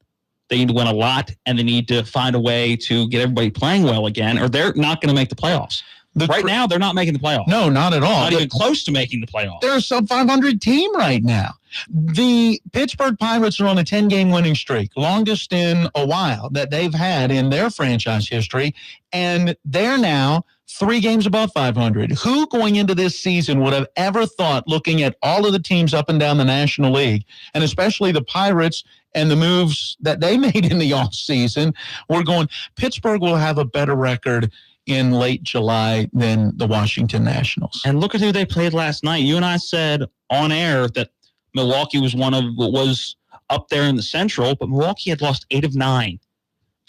They need to win a lot, and they need to find a way to get everybody playing well again, or they're not going to make the playoffs. Right now, they're not making the playoffs. No, not at all. Not even close to making the playoffs. They're a sub-500 team right now. The Pittsburgh Pirates are on a 10-game winning streak, longest in a while that they've had in their franchise history, and they're now 3 games above 500. Who going into this season would have ever thought, looking at all of the teams up and down the National League, and especially the Pirates and the moves that they made in the offseason, we're going, Pittsburgh will have a better record in late July than the Washington Nationals. And look at who they played last night. You and I said on air that Milwaukee was up there in the Central, but Milwaukee had lost 8 of 9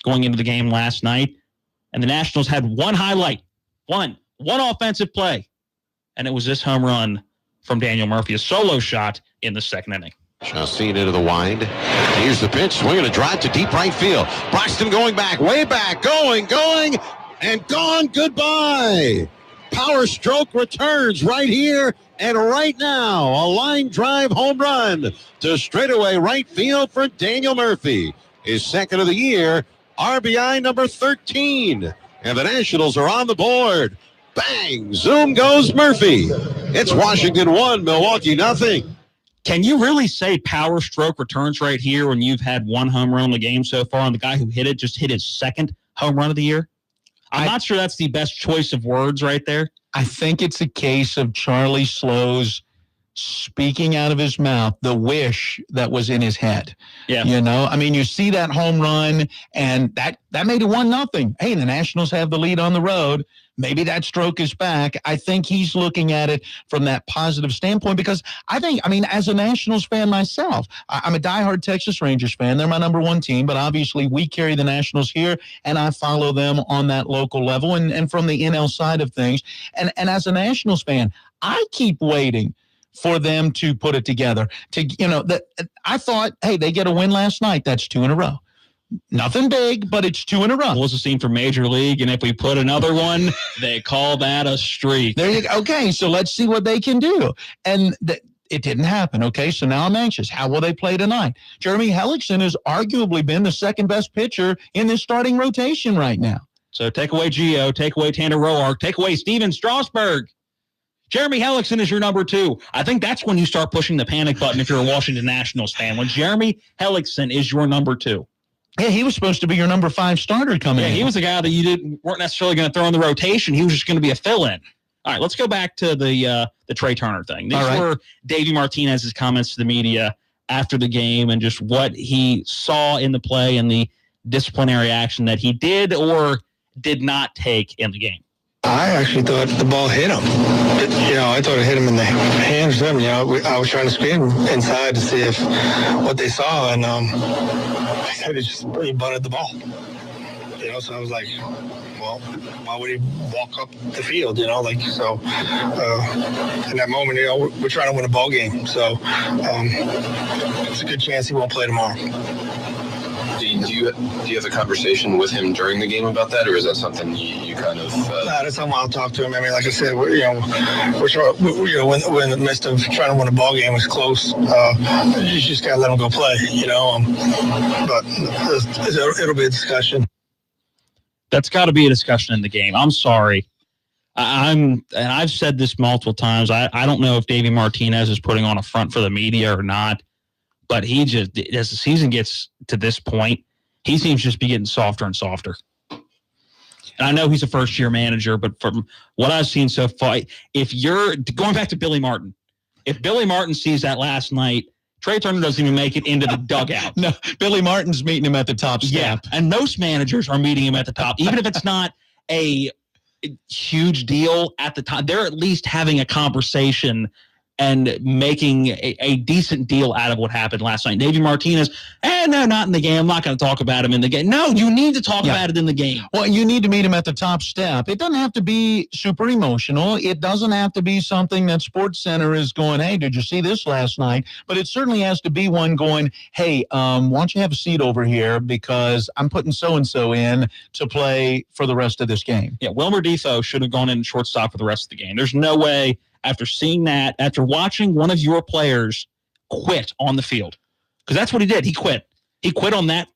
going into the game last night. And the Nationals had one highlight, one offensive play. And it was this home run from Daniel Murphy, a solo shot in the second inning. Chassin into the wind. Here's the pitch, swinging a drive to deep right field. Broxton going back, way back, going, and gone. Goodbye. Power stroke returns right here and right now. A line drive home run to straightaway right field for Daniel Murphy. His second of the year, RBI number 13. and the Nationals are on the board. Bang! Zoom goes Murphy. It's Washington 1, Milwaukee nothing. Can you really say power stroke returns right here when you've had one home run in the game so far, and the guy who hit it just hit his second home run of the year? I'm not sure that's the best choice of words right there. I think it's a case of Charlie Slows speaking out of his mouth the wish that was in his head. Yeah. You know, I mean, you see that home run, and that made it 1-0. Hey, the Nationals have the lead on the road. Maybe that stroke is back. I think he's looking at it from that positive standpoint because as a Nationals fan myself, I'm a diehard Texas Rangers fan. They're my number one team, but obviously we carry the Nationals here, and I follow them on that local level and from the NL side of things. And as a Nationals fan, I keep waiting for them to put it together. I thought, hey, they get a win last night. That's 2 in a row. Nothing big, but it's 2 in a row. It was a scene for Major League, and if we put another one, they call that a streak. There you go. Okay, so let's see what they can do. And it didn't happen. Okay, so now I'm anxious. How will they play tonight? Jeremy Hellickson has arguably been the second best pitcher in this starting rotation right now. So take away Gio, take away Tanner Roark, take away Steven Strasburg. Jeremy Hellickson is your number 2. I think that's when you start pushing the panic button if you're a Washington Nationals fan, when Jeremy Hellickson is your number 2. Yeah, he was supposed to be your number 5 starter coming in. Yeah, he was a guy that you weren't necessarily going to throw in the rotation. He was just going to be a fill-in. All right, let's go back to the Trey Turner thing. These were Davey Martinez's comments to the media after the game and just what he saw in the play and the disciplinary action that he did or did not take in the game. I actually thought the ball hit him. I thought it hit him in the hands. I was trying to screen inside to see what they saw, and they said he bunted the ball. So I was like, well, why would he walk up the field? In that moment, we're trying to win a ball game, so it's a good chance he won't play tomorrow. Do you have a conversation with him during the game about that, or is that something you kind of? That's something I'll talk to him. I mean, like I said, we're in the midst of trying to win a ball game. It's close. You just gotta let him go play. But it'll be a discussion. That's got to be a discussion in the game. I'm sorry. And I've said this multiple times. I don't know if Davey Martinez is putting on a front for the media or not. But he just, as the season gets to this point, he seems to just be getting softer and softer. And I know he's a first-year manager, but from what I've seen so far, if you're going back to Billy Martin, if Billy Martin sees that last night, Trey Turner doesn't even make it into the dugout. No, Billy Martin's meeting him at the top step. Yeah, and most managers are meeting him at the top, even if it's not a huge deal at the top. They're at least having a conversation and making a decent deal out of what happened last night. Davey Martinez, no, not in the game. I'm not going to talk about him in the game. No, you need to talk about it in the game. Well, you need to meet him at the top step. It doesn't have to be super emotional. It doesn't have to be something that SportsCenter is going, hey, did you see this last night? But it certainly has to be one going, hey, why don't you have a seat over here because I'm putting so-and-so in to play for the rest of this game. Yeah, Wilmer Defoe should have gone in shortstop for the rest of the game. There's no way. After seeing that, after watching one of your players quit on the field, because that's what he did. He quit. He quit on that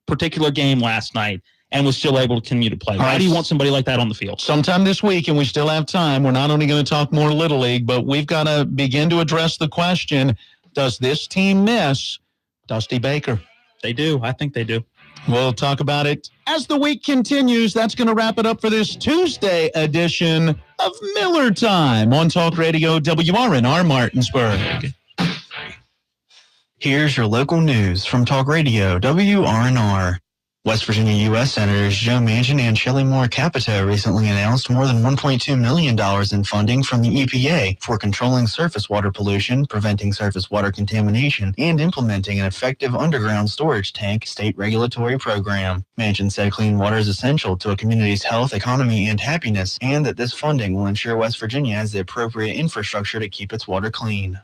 particular game last night and was still able to continue to play. Why do you want somebody like that on the field? Sometime this week, and we still have time, we're not only going to talk more Little League, but we've got to begin to address the question, does this team miss Dusty Baker? They do. I think they do. We'll talk about it as the week continues. That's going to wrap it up for this Tuesday edition of Miller Time on Talk Radio WRNR Martinsburg. Here's your local news from Talk Radio WRNR. West Virginia U.S. Senators Joe Manchin and Shelley Moore Capito recently announced more than $1.2 million in funding from the EPA for controlling surface water pollution, preventing surface water contamination, and implementing an effective underground storage tank state regulatory program. Manchin said clean water is essential to a community's health, economy, and happiness, and that this funding will ensure West Virginia has the appropriate infrastructure to keep its water clean.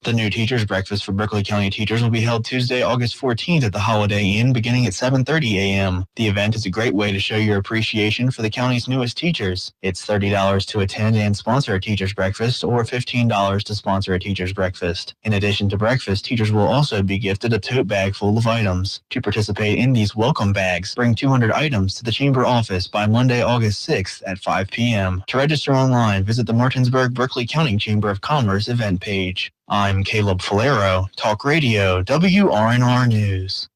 The new Teachers Breakfast for Berkeley County teachers will be held Tuesday, August 14th at the Holiday Inn beginning at 7:30 a.m. The event is a great way to show your appreciation for the county's newest teachers. It's $30 to attend and sponsor a Teachers Breakfast or $15 to sponsor a Teachers Breakfast. In addition to breakfast, teachers will also be gifted a tote bag full of items. To participate in these welcome bags, bring 200 items to the Chamber office by Monday, August 6th at 5 p.m. To register online, visit the Martinsburg Berkeley County Chamber of Commerce event page. I'm Caleb Falero, Talk Radio, WRNR News.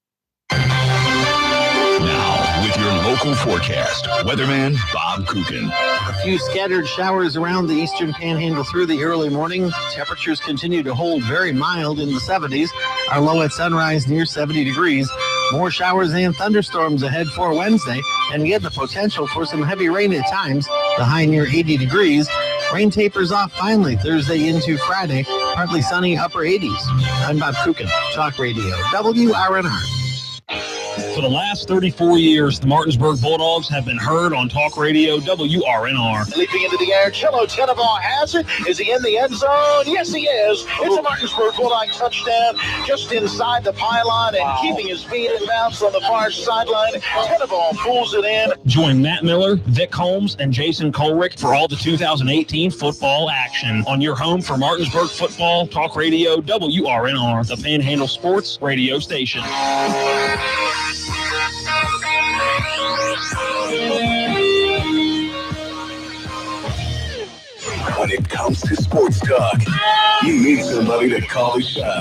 Now, with your local forecast, weatherman Bob Kukin. A few scattered showers around the eastern panhandle through the early morning. Temperatures continue to hold very mild in the 70s. Our low at sunrise near 70 degrees. More showers and thunderstorms ahead for Wednesday, and we have the potential for some heavy rain at times. The high near 80 degrees. Rain tapers off finally Thursday into Friday. Partly sunny, upper 80s. I'm Bob Kukin, Talk Radio, WRNR. For the last 34 years, the Martinsburg Bulldogs have been heard on Talk Radio WRNR. Leaping into the air, Cello Tenenbaugh has it. Is he in the end zone? Yes, he is. It's a Martinsburg Bulldog touchdown just inside the pylon and keeping his feet in bounds on the far sideline. Tenenbaugh pulls it in. Join Matt Miller, Vic Holmes, and Jason Colrick for all the 2018 football action on your home for Martinsburg football, Talk Radio WRNR, the Panhandle Sports radio station. When it comes to sports talk, you need somebody to call the shots.